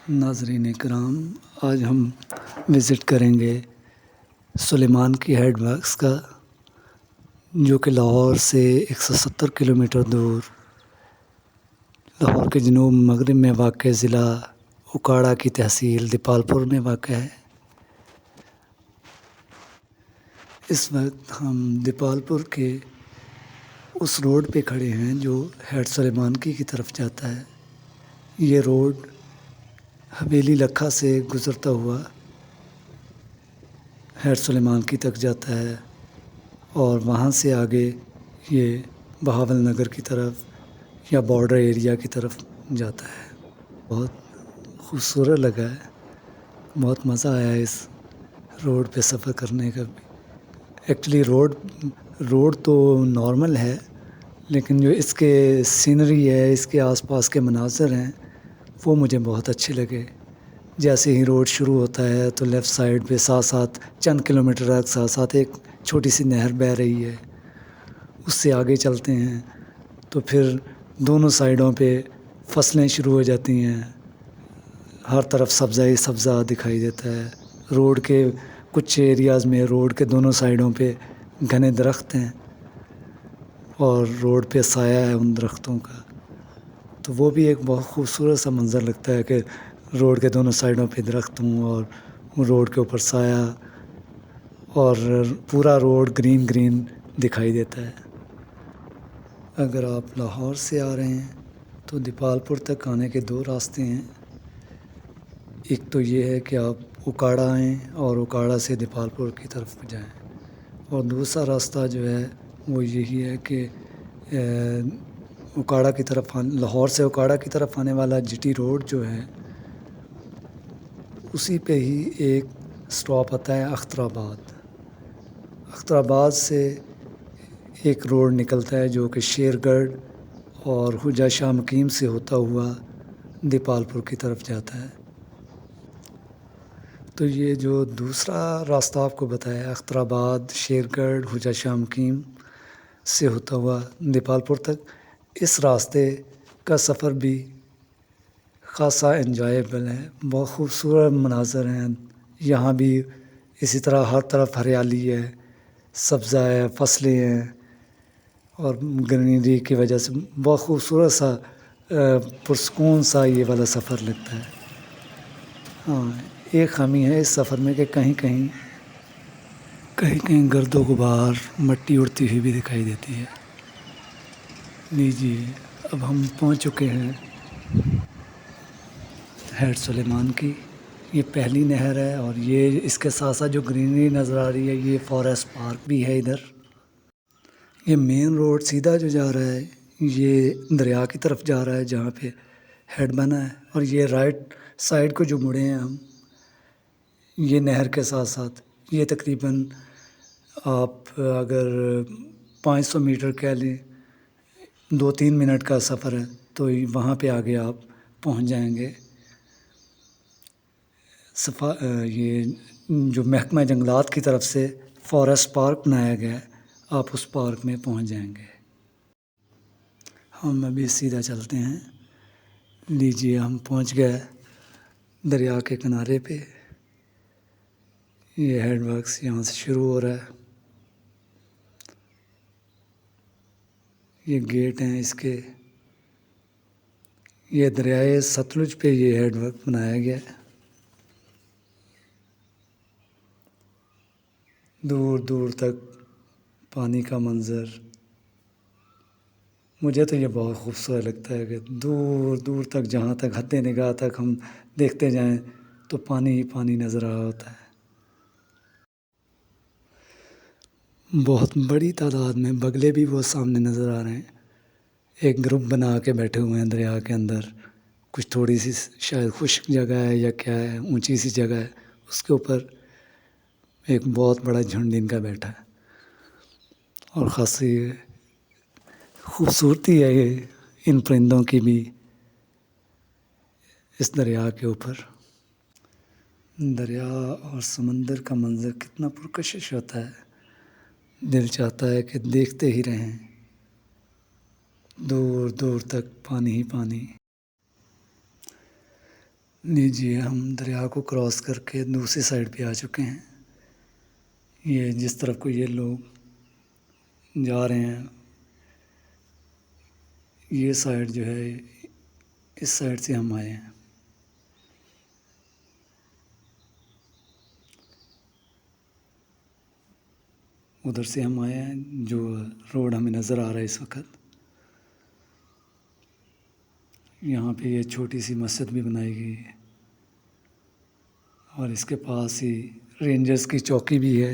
ناظرین کرام، آج ہم وزٹ کریں گے سلیمان کی ہیڈ ورکس کا، جو کہ لاہور سے 170 کلومیٹر دور لاہور کے جنوب مغرب میں واقع ضلع اکاڑا کی تحصیل دیپال پور میں واقع ہے۔ اس وقت ہم دیپال پور کے اس روڈ پہ کھڑے ہیں جو ہیڈ سلیمان کی طرف جاتا ہے۔ یہ روڈ حویلی لکھا سے گزرتا ہوا ہیڈ سلیمان کی تک جاتا ہے اور وہاں سے آگے یہ بہاول نگر کی طرف یا بارڈر ایریا کی طرف جاتا ہے۔ بہت خوبصورت لگا ہے، بہت مزہ آیا اس روڈ پہ سفر کرنے کا بھی۔ ایکچولی روڈ تو نارمل ہے، لیکن جو اس کے سینری ہے، اس کے آس پاس کے مناظر ہیں، وہ مجھے بہت اچھے لگے۔ جیسے ہی روڈ شروع ہوتا ہے تو لیفٹ سائڈ پہ ساتھ چند کلومیٹر تک ساتھ ایک چھوٹی سی نہر بہہ رہی ہے۔ اس سے آگے چلتے ہیں تو پھر دونوں سائڈوں پہ فصلیں شروع ہو جاتی ہیں، ہر طرف سبزہ ہی سبزہ دکھائی دیتا ہے۔ روڈ کے کچھ ایریاز میں روڈ کے دونوں سائڈوں پہ گھنے درخت ہیں اور روڈ پہ سایہ ہے ان درختوں کا، تو وہ بھی ایک بہت خوبصورت سا منظر لگتا ہے کہ روڈ کے دونوں سائڈوں پہ درخت ہوں اور روڈ کے اوپر سایہ اور پورا روڈ گرین دکھائی دیتا ہے۔ اگر آپ لاہور سے آ رہے ہیں تو دیپال پور تک آنے کے دو راستے ہیں۔ ایک تو یہ ہے کہ آپ اکاڑا آئیں اور اکاڑا سے دیپال پور کی طرف جائیں، اور دوسرا راستہ جو ہے وہ یہی ہے کہ اکاڑا کی طرف لاہور سے اکاڑا کی طرف آنے والا جی ٹی روڈ جو ہے، اسی پہ ہی ایک اسٹاپ آتا ہے اختر آباد سے ایک روڈ نکلتا ہے جو کہ شیر گڑھ اور حجا شاہ مقیم سے ہوتا ہوا دیپال پور کی طرف جاتا ہے۔ تو یہ جو دوسرا راستہ آپ کو بتایا اختر آباد، شیر گڑھ، حجا شاہ مقیم سے ہوتا ہوا دیپال پور تک، اس راستے کا سفر بھی خاصا انجوائیبل ہے۔ بہت خوبصورت مناظر ہیں یہاں بھی، اسی طرح ہر طرف ہریالی ہے، سبزہ ہے، فصلیں ہیں، اور گرینری کی وجہ سے بہت خوبصورت سا پرسکون سا یہ والا سفر لگتا ہے۔ ہاں، ایک خامی ہے اس سفر میں کہ کہیں کہیں گرد و غبار، مٹی اڑتی ہوئی بھی دکھائی دیتی ہے۔ لیجیے، اب ہم پہنچ چکے ہیں ہیڈ سلیمان کی۔ یہ پہلی نہر ہے اور یہ اس کے ساتھ جو گرینری نظر آ رہی ہے، یہ فارسٹ پارک بھی ہے ادھر۔ یہ مین روڈ سیدھا جو جا رہا ہے یہ دریا کی طرف جا رہا ہے جہاں پہ ہیڈ بنا ہے، اور یہ رائٹ سائڈ کو جو مڑے ہیں ہم، یہ نہر کے ساتھ یہ تقریباً آپ اگر 500 میٹر کہہ لیں، 2-3 منٹ کا سفر ہے، تو وہاں پہ آگے آپ پہنچ جائیں گے۔ یہ جو محکمہ جنگلات کی طرف سے فارسٹ پارک بنایا گیا ہے، آپ اس پارک میں پہنچ جائیں گے۔ ہم ابھی سیدھا چلتے ہیں۔ لیجیے، ہم پہنچ گئے دریا کے کنارے پہ۔ یہ ہیڈ ورکس یہاں سے شروع ہو رہا ہے۔ یہ گیٹ ہیں اس کے۔ یہ دریائے ستلج پہ یہ ہیڈ ورک بنایا گیا ہے۔ دور دور تک پانی کا منظر، مجھے تو یہ بہت خوبصورت لگتا ہے کہ دور دور تک، جہاں تک حد نگاہ تک ہم دیکھتے جائیں تو پانی ہی پانی نظر آ رہا ہوتا ہے۔ بہت بڑی تعداد میں بگلے بھی وہ سامنے نظر آ رہے ہیں، ایک گروپ بنا کے بیٹھے ہوئے ہیں دریا کے اندر۔ کچھ تھوڑی سی شاید خشک جگہ ہے یا کیا ہے، اونچی سی جگہ ہے، اس کے اوپر ایک بہت بڑا جھنڈ ان کا بیٹھا ہے، اور خاصی خوبصورتی ہے یہ ان پرندوں کی بھی اس دریا کے اوپر۔ دریا اور سمندر کا منظر کتنا پرکشش ہوتا ہے، دل چاہتا ہے کہ دیکھتے ہی رہیں، دور دور تک پانی ہی پانی۔ لیجیے ہم دریا کو کراس کر کے دوسری سائڈ پہ آ چکے ہیں. یہ جس طرف کو یہ لوگ جا رہے ہیں، یہ سائڈ جو ہے اس سائڈ سے ہم آئے ہیں. ادھر سے ہم آئے ہیں، جو روڈ ہمیں نظر آ رہا ہے اس وقت. یہاں پہ یہ چھوٹی سی مسجد بھی بنائی گئی ہے، اور اس کے پاس ہی رینجرز کی چوکی بھی ہے.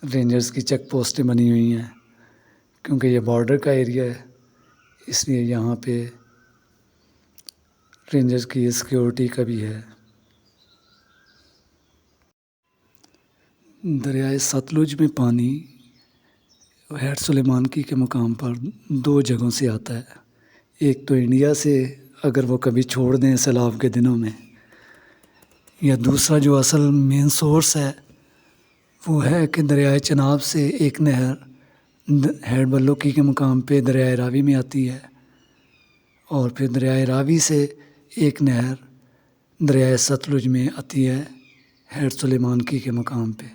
رینجرز کی چیک پوسٹیں بنی ہوئی ہیں، کیونکہ یہ بارڈر کا ایریا ہے، اس لیے یہاں پہ رینجرز کی سیکیورٹی کا بھی ہے. دریائے ستلج میں پانی ہیڈ سلیمانکی کے مقام پر 2 جگہوں سے آتا ہے. ایک تو انڈیا سے اگر وہ کبھی چھوڑ دیں سیلاب کے دنوں میں، یا دوسرا جو اصل مین سورس ہے وہ ہے کہ دریائے چناب سے ایک نہر ہیڈ بلوکی کے مقام پہ دریائے راوی میں آتی ہے، اور پھر دریائے راوی سے ایک نہر دریائے ستلج میں آتی ہے ہیڈ سلیمانکی کے مقام پہ.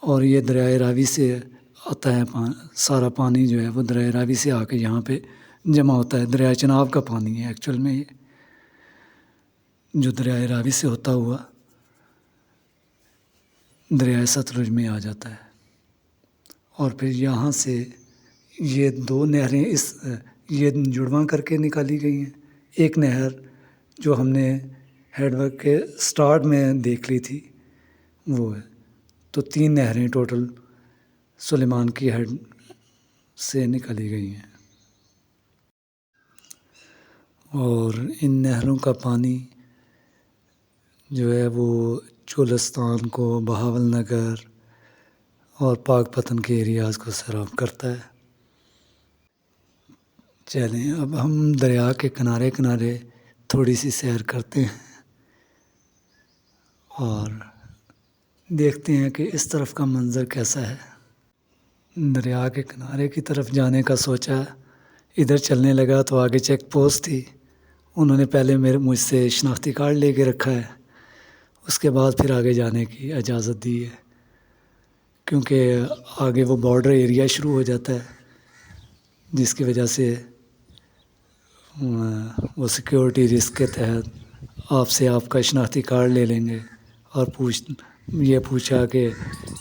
اور یہ دریائے راوی سے آتا ہے، سارا پانی جو ہے وہ دریائے راوی سے آ کے یہاں پہ جمع ہوتا ہے. دریائے چناب کا پانی ہے ایکچوئل میں، یہ جو دریائے راوی سے ہوتا ہوا دریائے ستلج میں آ جاتا ہے. اور پھر یہاں سے یہ 2 نہریں یہ جڑواں کر کے نکالی گئی ہیں. ایک نہر جو ہم نے ہیڈ ورک کے سٹارٹ میں دیکھ لی تھی وہ ہے. تو 3 نہریں ٹوٹل سلیمان کی ہیڈ سے نکالی گئی ہیں. اور ان نہروں کا پانی جو ہے وہ چولستان کو، بہاول نگر اور پاک پتن کے ایریاز کو سرو کرتا ہے. چلیں اب ہم دریا کے کنارے کنارے تھوڑی سی سیر کرتے ہیں اور دیکھتے ہیں کہ اس طرف کا منظر کیسا ہے. دریا کے کنارے کی طرف جانے کا سوچا، ادھر چلنے لگا تو آگے چیک پوسٹ تھی. انہوں نے پہلے مجھ سے شناختی کارڈ لے کے رکھا ہے، اس کے بعد پھر آگے جانے کی اجازت دی ہے، کیونکہ آگے وہ بارڈر ایریا شروع ہو جاتا ہے، جس کی وجہ سے وہ سیکیورٹی رسک کے تحت آپ سے آپ کا شناختی کارڈ لے لیں گے. اور یہ پوچھا کہ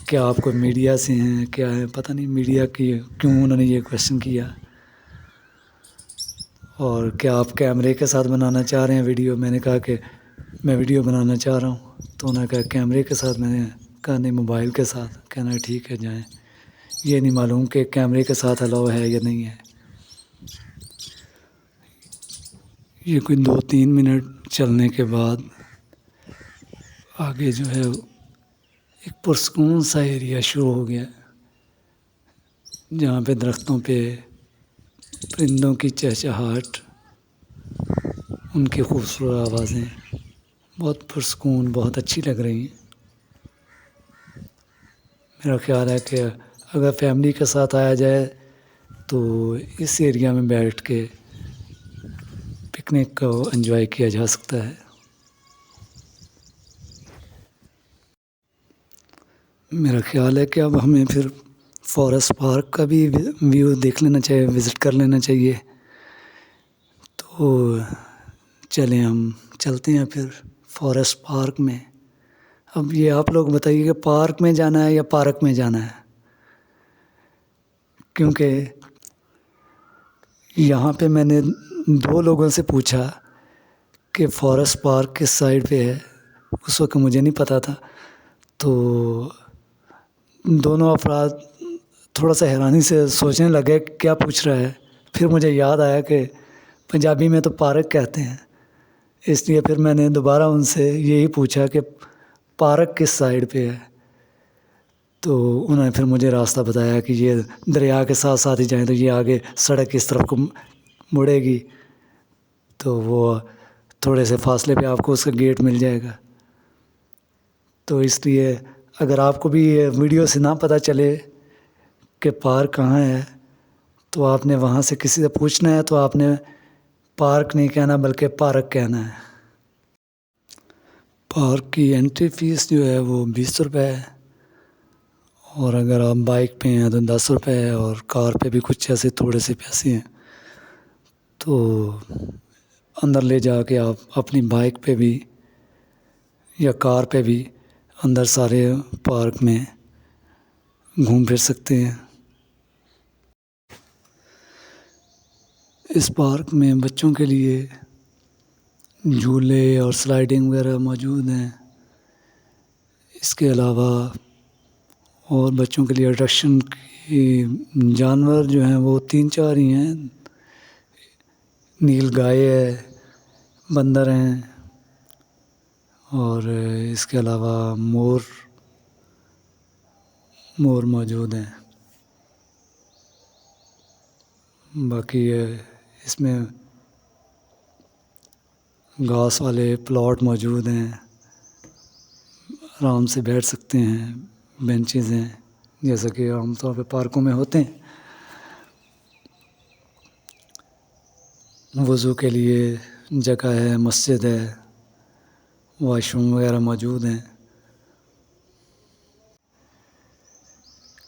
کیا آپ کو میڈیا سے ہیں، کیا ہے، پتہ نہیں میڈیا کی کیوں انہوں نے یہ کویشچن کیا. اور کیا آپ کیمرے کے ساتھ بنانا چاہ رہے ہیں ویڈیو. میں نے کہا کہ میں ویڈیو بنانا چاہ رہا ہوں. تو انہوں نے کہا کیمرے کے ساتھ. میں نے کہا نہیں، موبائل کے ساتھ. کہنا ٹھیک ہے جائیں. یہ نہیں معلوم کہ کیمرے کے ساتھ الاؤ ہے یا نہیں ہے. یہ کوئی 2-3 منٹ چلنے کے بعد آگے جو ہے ایک پرسکون سا ایریا شروع ہو گیا، جہاں پہ درختوں پہ پرندوں کی چہچہاہٹ، ان کی خوبصورت آوازیں بہت پرسکون، بہت اچھی لگ رہی ہیں. میرا خیال ہے کہ اگر فیملی کے ساتھ آیا جائے تو اس ایریا میں بیٹھ کے پکنک کو انجوائے کیا جا سکتا ہے. میرا خیال ہے کہ اب ہمیں پھر فارسٹ پارک کا بھی ویو دیکھ لینا چاہیے، وزٹ کر لینا چاہیے. تو چلیں ہم چلتے ہیں پھر فارسٹ پارک میں. اب یہ آپ لوگ بتائیے کہ پارک میں جانا ہے یا پارک میں جانا ہے، کیونکہ یہاں پہ میں نے 2 لوگوں سے پوچھا کہ فارسٹ پارک کس سائڈ پہ ہے. اس وقت مجھے نہیں پتہ تھا. تو دونوں افراد تھوڑا سا حیرانی سے سوچنے لگے کیا پوچھ رہا ہے. پھر مجھے یاد آیا کہ پنجابی میں تو پارک کہتے ہیں، اس لیے پھر میں نے دوبارہ ان سے یہی پوچھا کہ پارک کس سائڈ پہ ہے. تو انہوں نے پھر مجھے راستہ بتایا کہ یہ دریا کے ساتھ ساتھ ہی جائیں تو یہ آگے سڑک اس طرف کو مڑے گی، تو وہ تھوڑے سے فاصلے پہ آپ کو اس کا گیٹ مل جائے گا. تو اس لیے اگر آپ کو بھی ویڈیو سے نہ پتہ چلے کہ پارک کہاں ہے تو آپ نے وہاں سے کسی سے پوچھنا ہے تو آپ نے پارک نہیں کہنا بلکہ پارک کہنا ہے. پارک کی انٹری فیس جو ہے وہ 20 روپے ہے، اور اگر آپ بائک پہ ہیں تو 10 روپے ہے، اور کار پہ بھی کچھ ایسے تھوڑے سے پیسے ہیں. تو اندر لے جا کے آپ اپنی بائک پہ بھی یا کار پہ بھی اندر سارے پارک میں گھوم پھر سکتے ہیں. اس پارک میں بچوں کے لیے جھولے اور سلائڈنگ وغیرہ موجود ہیں. اس کے علاوہ اور بچوں کے لیے اٹریکشن کی جانور جو ہیں وہ 3-4 ہی ہیں. نیل گائے ہے، بندر ہیں، اور اس کے علاوہ مور موجود ہیں. باقی اس میں گھاس والے پلاٹ موجود ہیں، آرام سے بیٹھ سکتے ہیں، بینچز ہیں جیسا کہ عام طور پہ پارکوں میں ہوتے ہیں. وضو کے لیے جگہ ہے، مسجد ہے، واش روم وغیرہ موجود ہیں.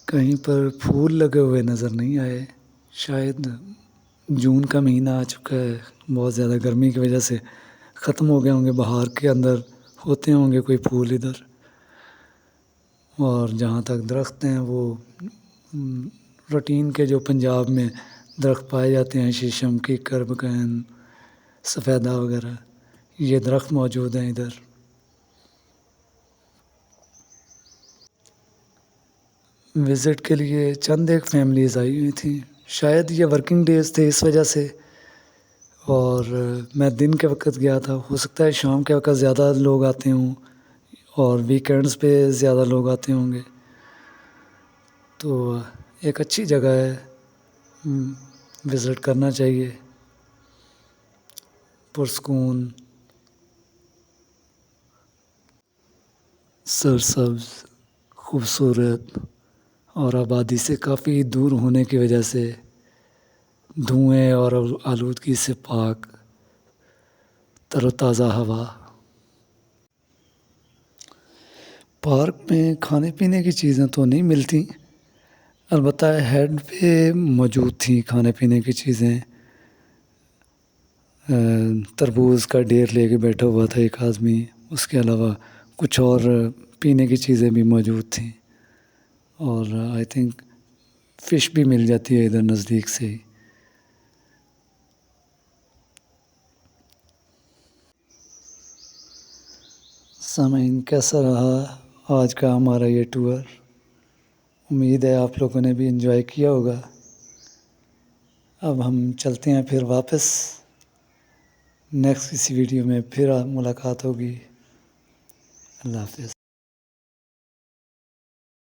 کہیں پر پھول لگے ہوئے نظر نہیں آئے، شاید جون کا مہینہ آ چکا ہے، بہت زیادہ گرمی کی وجہ سے ختم ہو گئے ہوں گے. بہار کے اندر ہوتے ہوں گے کوئی پھول ادھر. اور جہاں تک درخت ہیں وہ روٹین کے جو پنجاب میں درخت پائے جاتے ہیں، شیشم کی، کربگن، سفیدہ وغیرہ، یہ درخت موجود ہیں ادھر. وزٹ کے لیے چند ایک فیملیز آئی ہوئی تھیں، شاید یہ ورکنگ ڈیز تھے اس وجہ سے، اور میں دن کے وقت گیا تھا. ہو سکتا ہے شام کے وقت زیادہ لوگ آتے ہوں اور ویکینڈز پہ زیادہ لوگ آتے ہوں گے. تو ایک اچھی جگہ ہے، وزٹ کرنا چاہیے. پرسکون، سرسبز، خوبصورت، اور آبادی سے کافی دور ہونے کی وجہ سے دھوئیں اور آلودگی سے پاک، تر و تازہ ہوا. پارک میں کھانے پینے کی چیزیں تو نہیں ملتی، البتہ ہیڈ پہ موجود تھیں کھانے پینے کی چیزیں. تربوز کا ڈھیر لے کے بیٹھا ہوا تھا ایک آدمی. اس کے علاوہ کچھ اور پینے کی چیزیں بھی موجود تھیں، اور آئی تھنک فش بھی مل جاتی ہے ادھر نزدیک سے ہی. سامعین، کیسا رہا آج کا ہمارا یہ ٹور؟ امید ہے آپ لوگوں نے بھی انجوائے کیا ہوگا. اب ہم چلتے ہیں پھر واپس. نیکسٹ کسی ویڈیو میں پھر ملاقات ہوگی. اللہ حافظ.